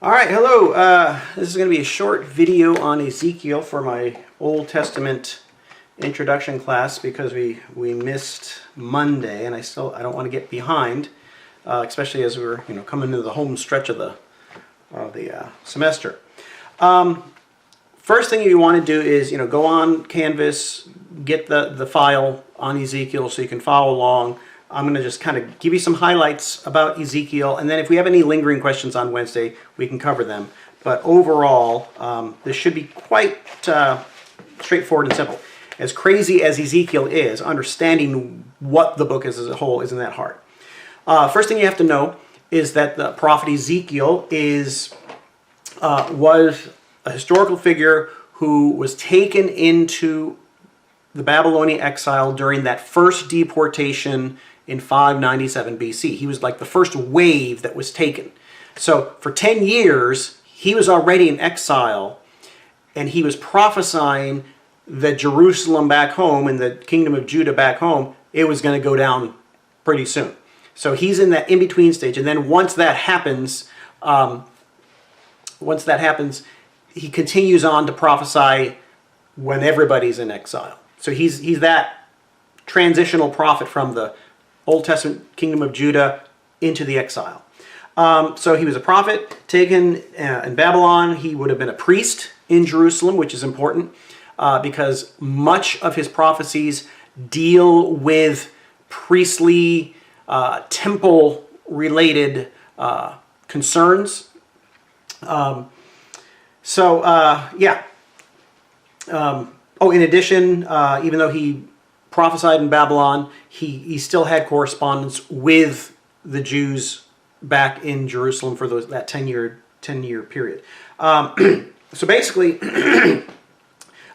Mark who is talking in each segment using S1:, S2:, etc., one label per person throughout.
S1: All right, hello. This is going to be a short video on Ezekiel for my Old Testament introduction class because we missed Monday, and I don't want to get behind, especially as we're coming into the home stretch of the semester. First thing you want to do is go on Canvas, get the file on Ezekiel so you can follow along. I'm going to just kind of give you some highlights about Ezekiel, and then if we have any lingering questions on Wednesday, we can cover them. But overall, this should be quite straightforward and simple. As crazy as Ezekiel is, understanding what the book is as a whole isn't that hard. First thing you have to know is that the prophet Ezekiel was a historical figure who was taken into the Babylonian exile during that first deportation in 597 BC. He was like the first wave that was taken. So for 10 years, he was already in exile, and he was prophesying that Jerusalem back home and the kingdom of Judah back home, it was going to go down pretty soon. So he's in that in-between stage, and then once that happens, he continues on to prophesy when everybody's in exile. So he's that transitional prophet from the Old Testament kingdom of Judah into the exile. So he was a prophet taken in Babylon. He would have been a priest in Jerusalem, which is important because much of his prophecies deal with priestly, temple-related concerns. In addition, even though he prophesied in Babylon, he still had correspondence with the Jews back in Jerusalem for that 10-year period. So basically,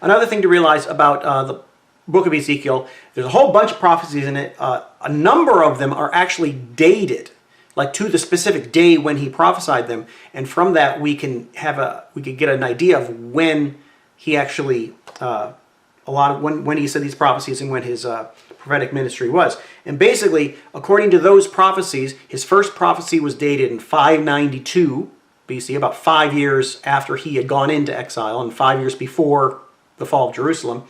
S1: another thing to realize about the book of Ezekiel, there's a whole bunch of prophecies in it. A number of them are actually dated, like to the specific day when he prophesied them, and from that we could get an idea of when he actually when he said these prophecies and when his prophetic ministry was. And basically, according to those prophecies, his first prophecy was dated in 592 BC, about 5 years after he had gone into exile and 5 years before the fall of Jerusalem.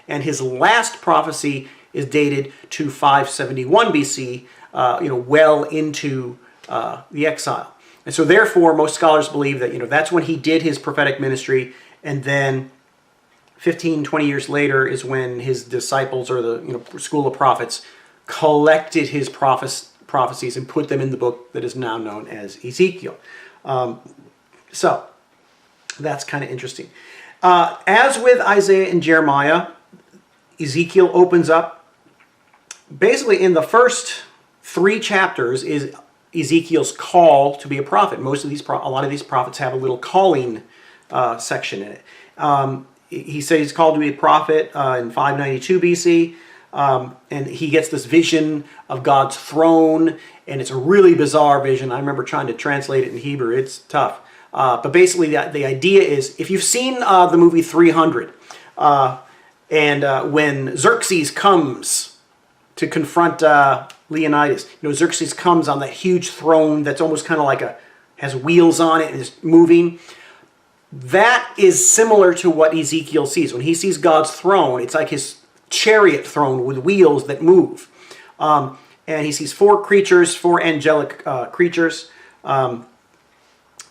S1: And his last prophecy is dated to 571 BC, well into the exile. And so therefore, most scholars believe that that's when he did his prophetic ministry, and then 15, 20 years later is when his disciples or the school of prophets collected his prophecies and put them in the book that is now known as Ezekiel. So that's kind of interesting. As with Isaiah and Jeremiah, Ezekiel opens up. Basically, in the first 3 chapters is Ezekiel's call to be a prophet. A lot of these prophets have a little calling section in it. He said he's called to be a prophet in 592 BC, and he gets this vision of God's throne, and it's a really bizarre vision. I remember trying to translate it in Hebrew. It's tough. But basically the idea is, if you've seen the movie 300, when Xerxes comes to confront Leonidas, Xerxes comes on that huge throne that's almost kind of like has wheels on it and is moving. That is similar to what Ezekiel sees. When he sees God's throne, it's like his chariot throne with wheels that move. And he sees 4 angelic creatures,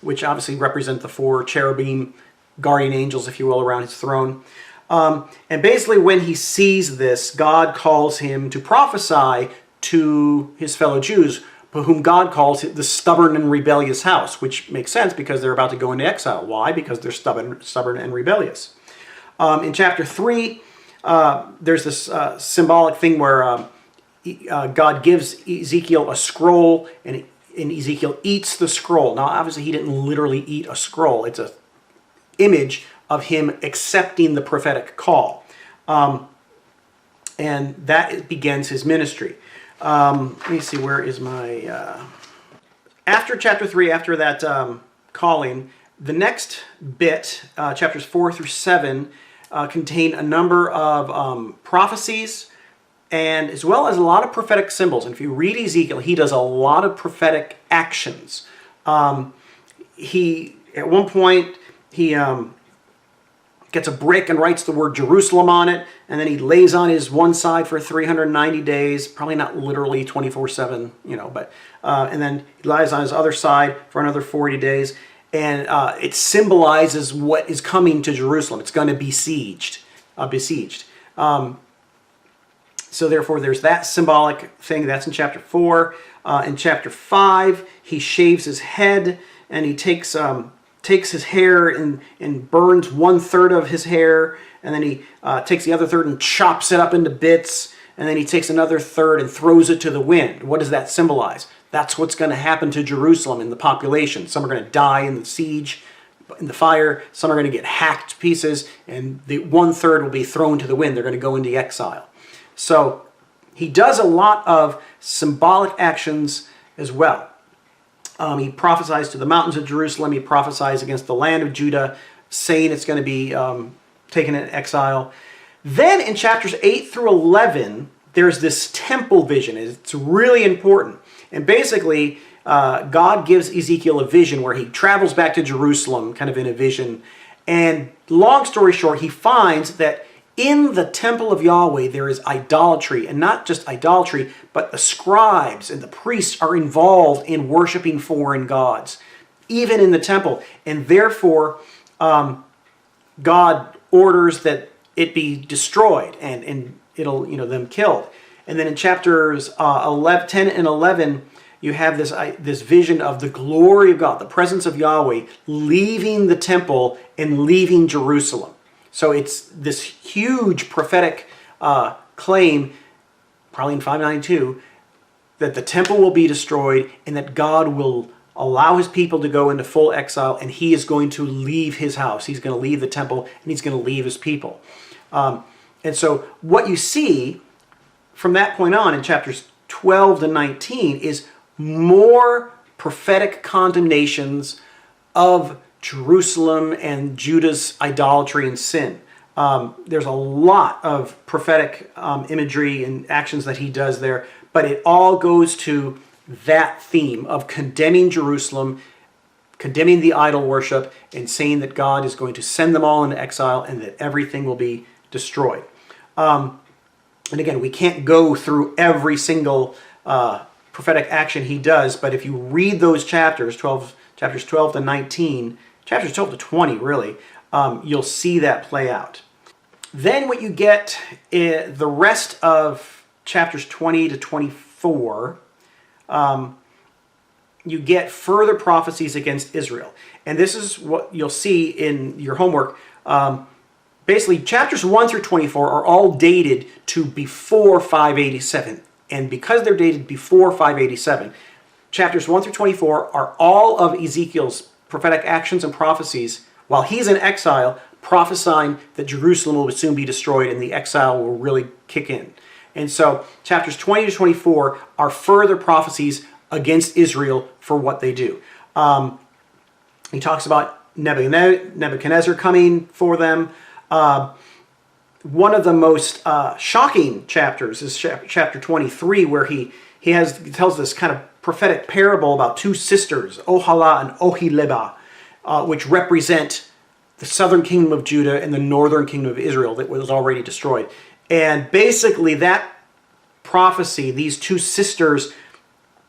S1: which obviously represent the 4 cherubim, guardian angels, if you will, around his throne. And basically when he sees this, God calls him to prophesy to his fellow Jews, but whom God calls the stubborn and rebellious house, which makes sense because they're about to go into exile. Why? Because they're stubborn and rebellious. In chapter 3, there's this symbolic thing where God gives Ezekiel a scroll, and Ezekiel eats the scroll. Now, obviously, he didn't literally eat a scroll. It's an image of him accepting the prophetic call. And that begins his ministry. Let me see, where is my... After chapter 3, after that calling, the next bit, chapters 4 through 7, contain a number of prophecies, and as well as a lot of prophetic symbols. And if you read Ezekiel, he does a lot of prophetic actions. he at one point he gets a brick and writes the word Jerusalem on it, and then he lays on his one side for 390 days, probably not literally 24/7, but and then he lies on his other side for another 40 days, and it symbolizes what is coming to Jerusalem. It's going to be besieged. So therefore, there's that symbolic thing. That's in chapter 4. In chapter 5, he shaves his head, and he takes his hair and burns 1/3 of his hair, and then he takes the other third and chops it up into bits, and then he takes another third and throws it to the wind. What does that symbolize? That's what's going to happen to Jerusalem in the population. Some are going to die in the siege, in the fire. Some are going to get hacked to pieces, and the 1/3 will be thrown to the wind. They're going to go into exile. So he does a lot of symbolic actions as well. He prophesies to the mountains of Jerusalem. He prophesies against the land of Judah, saying it's going to be taken in exile. Then in chapters 8 through 11, there's this temple vision. It's really important. And basically, God gives Ezekiel a vision where he travels back to Jerusalem, kind of in a vision. And long story short, he finds that in the temple of Yahweh, there is idolatry, and not just idolatry, but the scribes and the priests are involved in worshiping foreign gods, even in the temple. And therefore, God orders that it be destroyed and it'll, them killed. And then in chapters 10 and 11, you have this vision of the glory of God, the presence of Yahweh, leaving the temple and leaving Jerusalem. So it's this huge prophetic claim, probably in 592, that the temple will be destroyed and that God will allow his people to go into full exile, and he is going to leave his house. He's going to leave the temple, and he's going to leave his people. And so what you see from that point on in chapters 12 to 19 is more prophetic condemnations of Jerusalem and Judah's idolatry and sin. There's a lot of prophetic imagery and actions that he does there, but it all goes to that theme of condemning Jerusalem, condemning the idol worship, and saying that God is going to send them all into exile and that everything will be destroyed. And again, we can't go through every single prophetic action he does, but if you read those chapters 12 to 19, chapters 12 to 20 really, you'll see that play out. Then what you get, the rest of chapters 20 to 24, you get further prophecies against Israel. And this is what you'll see in your homework. Basically, chapters 1 through 24 are all dated to before 587. And because they're dated before 587, chapters 1 through 24 are all of Ezekiel's prophetic actions and prophecies while he's in exile, prophesying that Jerusalem will soon be destroyed and the exile will really kick in. And so chapters 20 to 24 are further prophecies against Israel for what they do. He talks about Nebuchadnezzar coming for them. One of the most shocking chapters is chapter 23, where he tells this kind of prophetic parable about two sisters, Ohala and Ohileba, which represent the southern kingdom of Judah and the northern kingdom of Israel that was already destroyed. And basically that prophecy, these two sisters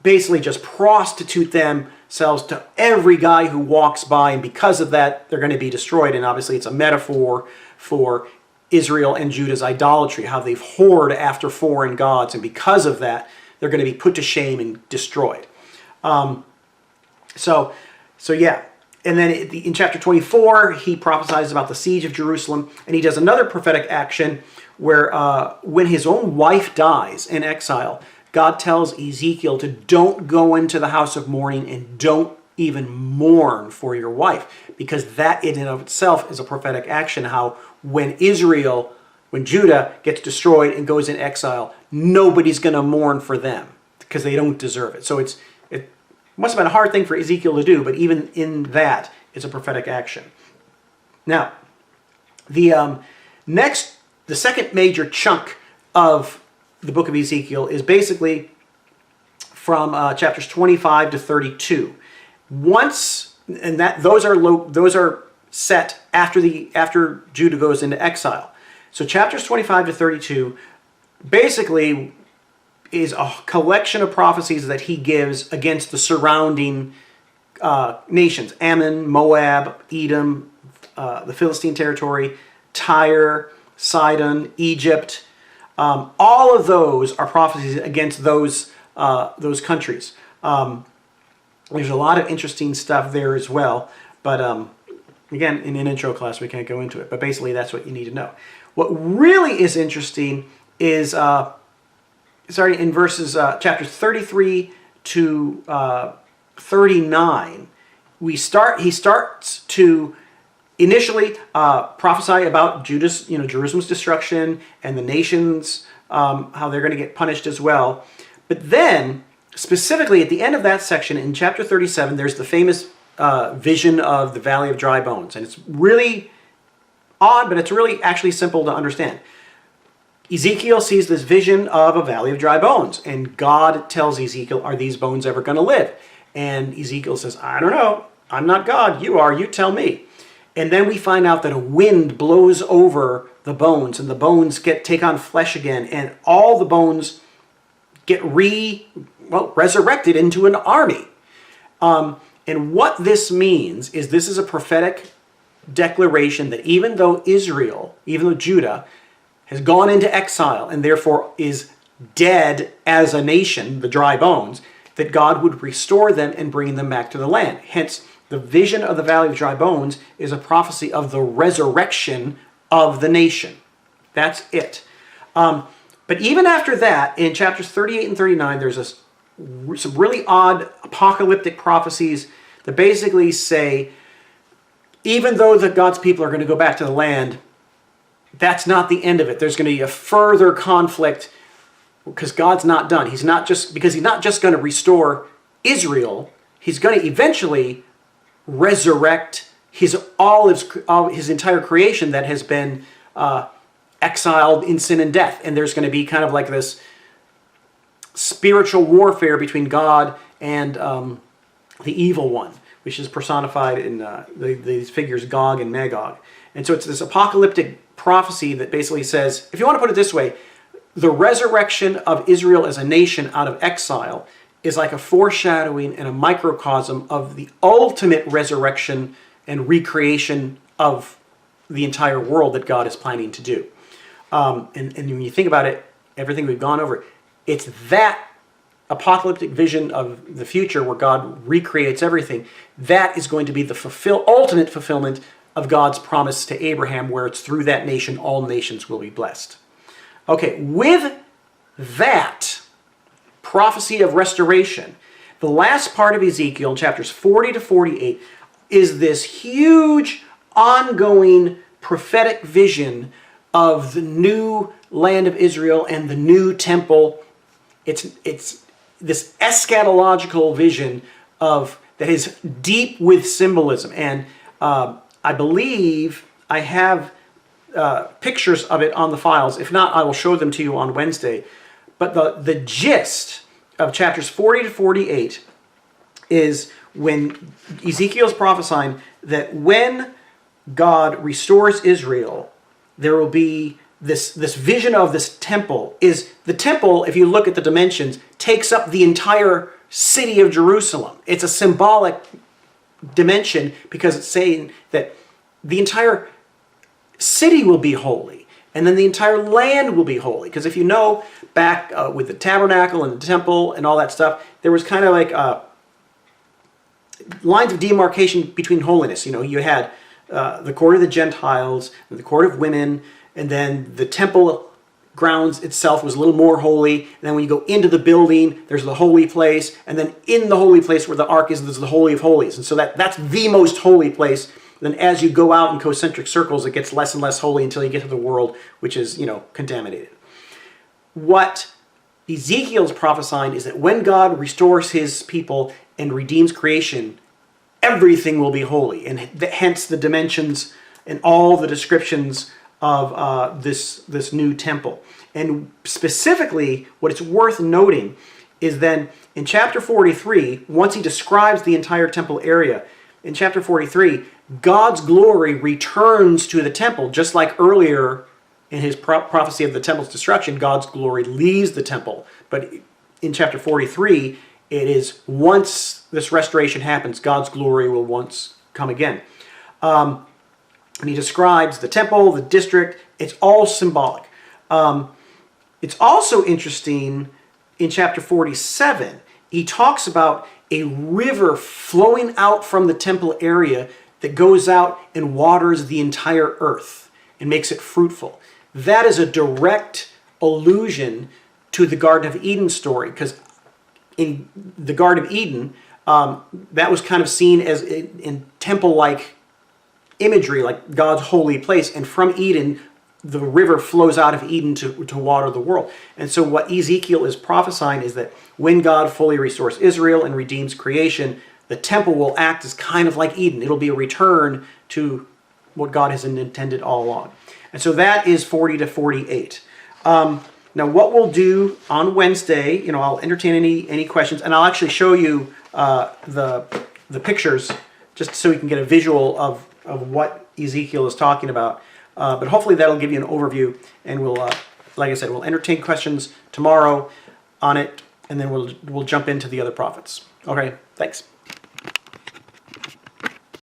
S1: basically just prostitute themselves to every guy who walks by, and because of that, they're going to be destroyed. And obviously it's a metaphor for Israel and Judah's idolatry, how they've whored after foreign gods, and because of that, they're going to be put to shame and destroyed. So yeah. And then in chapter 24, he prophesies about the siege of Jerusalem, and he does another prophetic action where when his own wife dies in exile, God tells Ezekiel to don't go into the house of mourning and don't even mourn for your wife, because that in and of itself is a prophetic action, how when Judah gets destroyed and goes in exile, nobody's going to mourn for them because they don't deserve it. So it must have been a hard thing for Ezekiel to do, but even in that, it's a prophetic action. Now, the second major chunk of the book of Ezekiel is basically from chapters 25 to 32. Once and that those are set after Judah goes into exile. So chapters 25 to 32 basically is a collection of prophecies that he gives against the surrounding nations: Ammon, Moab, Edom, the Philistine territory, Tyre, Sidon, Egypt. All of those are prophecies against those countries. There's a lot of interesting stuff there as well, but again, in an intro class we can't go into it. But basically, that's what you need to know. What really is interesting is starting in verses chapters 33 to 39. He starts to initially prophesy about Jerusalem's destruction and the nations, how they're going to get punished as well. But then, specifically at the end of that section in chapter 37, there's the famous vision of the Valley of Dry Bones. And it's really odd, but it's really actually simple to understand. Ezekiel sees this vision of a valley of dry bones, and God tells Ezekiel, are these bones ever going to live? And Ezekiel says, I don't know. I'm not God. You are. You tell me. And then we find out that a wind blows over the bones, and the bones take on flesh again, and all the bones get resurrected into an army. And what this means is this is a prophetic declaration that even though Judah has gone into exile and therefore is dead as a nation, the dry bones, that God would restore them and bring them back to the land. Hence, the vision of the Valley of Dry Bones is a prophecy of the resurrection of the nation. That's it. But even after that, in chapters 38 and 39, there's some really odd apocalyptic prophecies that basically say, even though God's people are going to go back to the land, that's not the end of it. There's going to be a further conflict because God's not done. He's not just going to restore Israel. He's going to eventually resurrect his entire creation that has been exiled in sin and death. And there's going to be kind of like this spiritual warfare between God and the evil one, which is personified in these figures Gog and Magog. And so it's this apocalyptic prophecy that basically says, if you want to put it this way, the resurrection of Israel as a nation out of exile is like a foreshadowing and a microcosm of the ultimate resurrection and recreation of the entire world that God is planning to do. And when you think about it, everything we've gone over, it's that apocalyptic vision of the future where God recreates everything. That is going to be the ultimate fulfillment of God's promise to Abraham, where it's through that nation all nations will be blessed. Okay, with that prophecy of restoration, the last part of Ezekiel, chapters 40 to 48, is this huge, ongoing prophetic vision of the new land of Israel and the new temple. It's this eschatological vision that is deep with symbolism. And I believe I have pictures of it on the files. If not, I will show them to you on Wednesday. But the gist of chapters 40 to 48 is when Ezekiel's prophesying that when God restores Israel, there will be this vision of this temple. The temple, if you look at the dimensions, takes up the entire city of Jerusalem. It's a symbolic dimension because it's saying that the entire city will be holy, and then the entire land will be holy. Because if you know, back with the tabernacle and the temple and all that stuff, there was kind of like lines of demarcation between holiness. You had the court of the Gentiles, and the court of women, and then the temple grounds itself was a little more holy. And then when you go into the building, there's the holy place, and then in the holy place where the ark is, there's the Holy of Holies. And so that's the most holy place. Then as you go out in concentric circles, it gets less and less holy until you get to the world, which is, contaminated. What Ezekiel's prophesying is that when God restores his people and redeems creation, everything will be holy. And hence the dimensions and all the descriptions of this new temple. And specifically, what it's worth noting is then in chapter 43, once he describes the entire temple area, in chapter 43, God's glory returns to the temple, just like earlier in his prophecy of the temple's destruction, God's glory leaves the temple. But in chapter 43, it is once this restoration happens, God's glory will once come again. And he describes the temple, the district. It's all symbolic. It's also interesting in chapter 47, he talks about a river flowing out from the temple area that goes out and waters the entire earth and makes it fruitful. That is a direct allusion to the Garden of Eden story, because in the Garden of Eden, that was kind of seen as in temple-like imagery, like God's holy place. And from Eden, the river flows out of Eden to water the world. And so what Ezekiel is prophesying is that when God fully restores Israel and redeems creation, the temple will act as kind of like Eden. It'll be a return to what God has intended all along. And so that is 40 to 48. Now what we'll do on Wednesday, I'll entertain any questions, and I'll actually show you the pictures just so you can get a visual of what Ezekiel is talking about. But hopefully that'll give you an overview, and we'll, like I said, we'll entertain questions tomorrow on it, and then we'll jump into the other prophets. Okay, thanks.